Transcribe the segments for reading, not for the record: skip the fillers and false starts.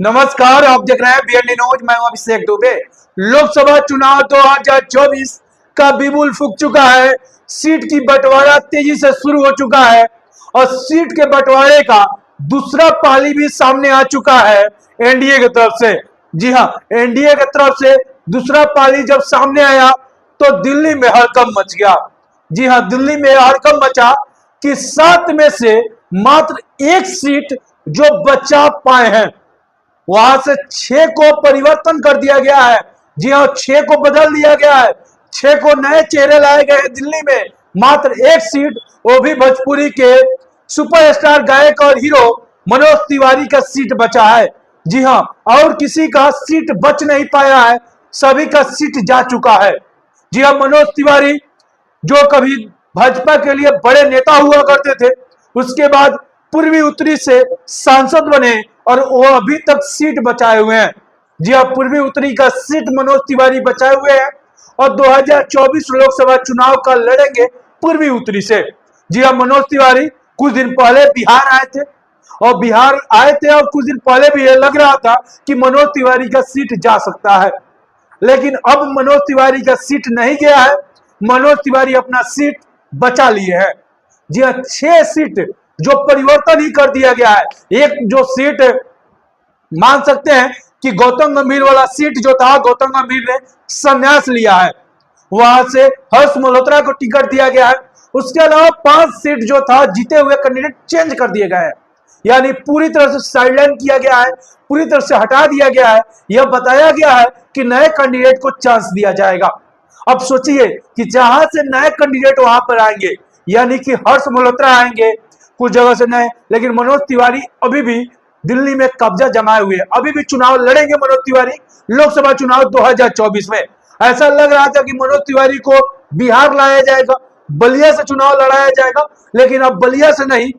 नमस्कार, आप देख रहे हैं बीएनडी न्यूज। मैं हूं अभिषेक दुबे। लोकसभा चुनाव 2024 का बिगुल फूंक चुका है। सीट की बंटवारा तेजी से शुरू हो चुका है और सीट के बंटवारे का दूसरा पाली भी सामने आ चुका है एनडीए की तरफ से। जी हां, एनडीए की तरफ से दूसरा पाली जब सामने आया तो दिल्ली में हड़कंप मच गया। जी हां, दिल्ली में हड़कंप मचा कि 7 में से मात्र एक सीट जो बचा पाए हैं, वहां से 6 को परिवर्तन कर दिया गया है। जी हाँ, 6 को बदल दिया गया है। 6 को नए चेहरे लाए गए हैं दिल्ली में। मात्र एक सीट, वो भी भोजपुरी के सुपरस्टार गायक और हीरो मनोज तिवारी का सीट बचा है। जी हाँ, और किसी का सीट बच नहीं पाया है, सभी का सीट जा चुका है। जी हाँ, मनोज तिवारी जो कभी भाजपा के लिए बड़े नेता हुआ करते थे, उसके बाद पूर्वी उत्तरी से सांसद बने और वो अभी तक सीट बचाए हुए हैं। जी हाँ, पूर्वी उत्तरी का सीट मनोज तिवारी बचाए हुए हैं और 2024 लोकसभा चुनाव का लड़ेंगे पूर्वी उत्तरी से। जी हाँ, मनोज तिवारी कुछ दिन पहले बिहार आए थे और कुछ दिन पहले भी ये लग रहा था कि मनोज तिवारी का सीट जा सकता है, लेकिन अब मनोज तिवारी का सीट नहीं गया है। मनोज तिवारी अपना सीट बचा लिए हैं। जी हाँ, 6 सीट जो परिवर्तन ही कर दिया गया है। एक जो सीट मान सकते हैं कि गौतम गंभीर वाला सीट जो था, गौतम गंभीर ने संन्यास लिया है, वहां से हर्ष मल्होत्रा को टिकट दिया गया है। उसके अलावा 5 सीट जो था जीते हुए कैंडिडेट चेंज कर दिए गए हैं, यानी पूरी तरह से साइडलाइन किया गया है, पूरी तरह से हटा दिया गया है। यह बताया गया है कि नए कैंडिडेट को चांस दिया जाएगा। अब सोचिए कि जहां से नए कैंडिडेट वहां पर आएंगे, यानी कि हर्ष मल्होत्रा आएंगे कुछ जगह से नए, लेकिन मनोज तिवारी अभी भी दिल्ली में कब्जा जमाए हुए, अभी भी चुनाव लड़ेंगे मनोज तिवारी लोकसभा चुनाव 2024 में। ऐसा लग रहा था कि मनोज तिवारी को बिहार लाया जाएगा, बलिया से चुनाव लड़ाया जाएगा, लेकिन अब बलिया से नहीं,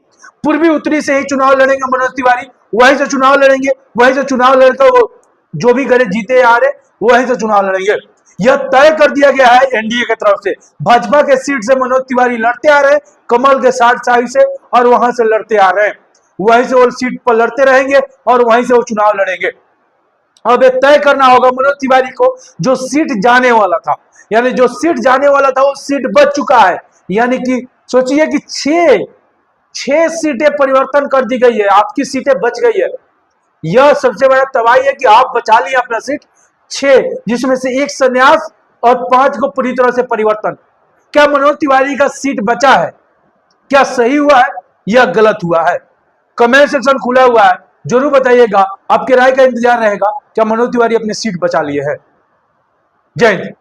पूर्वी उत्तरी से ही चुनाव लड़ेंगे मनोज तिवारी। वहीं से चुनाव लड़ेंगे, वहीं से चुनाव लड़कर वो जो भी गरीब जीते आ रहे वहीं से चुनाव लड़ेंगे। यह तय कर दिया गया है एनडीए की तरफ से। भाजपा के सीट से मनोज तिवारी लड़ते आ रहे हैं, कमल के साथ साई से, और वहां से लड़ते आ रहे हैं, वहीं से वो सीट पर लड़ते रहेंगे और वहीं से वो चुनाव लड़ेंगे। अब ये तय करना होगा मनोज तिवारी को जो सीट जाने वाला था, यानी जो सीट जाने वाला था वो सीट बच चुका है। यानी कि सोचिए कि 6 सीटें परिवर्तन कर दी गई है, आपकी सीटें बच गई है। यह सबसे बड़ा तबाही है कि आप बचा लिए अपना सीट 6, जिसमें से एक संन्यास और 5 को पूरी तरह से परिवर्तन। क्या मनोज तिवारी का सीट बचा है? क्या सही हुआ है या गलत हुआ है? कमेंट सेक्शन खुला हुआ है, जरूर बताइएगा। आपके राय का इंतजार रहेगा। क्या मनोज तिवारी अपनी सीट बचा लिए है? जय हिंद।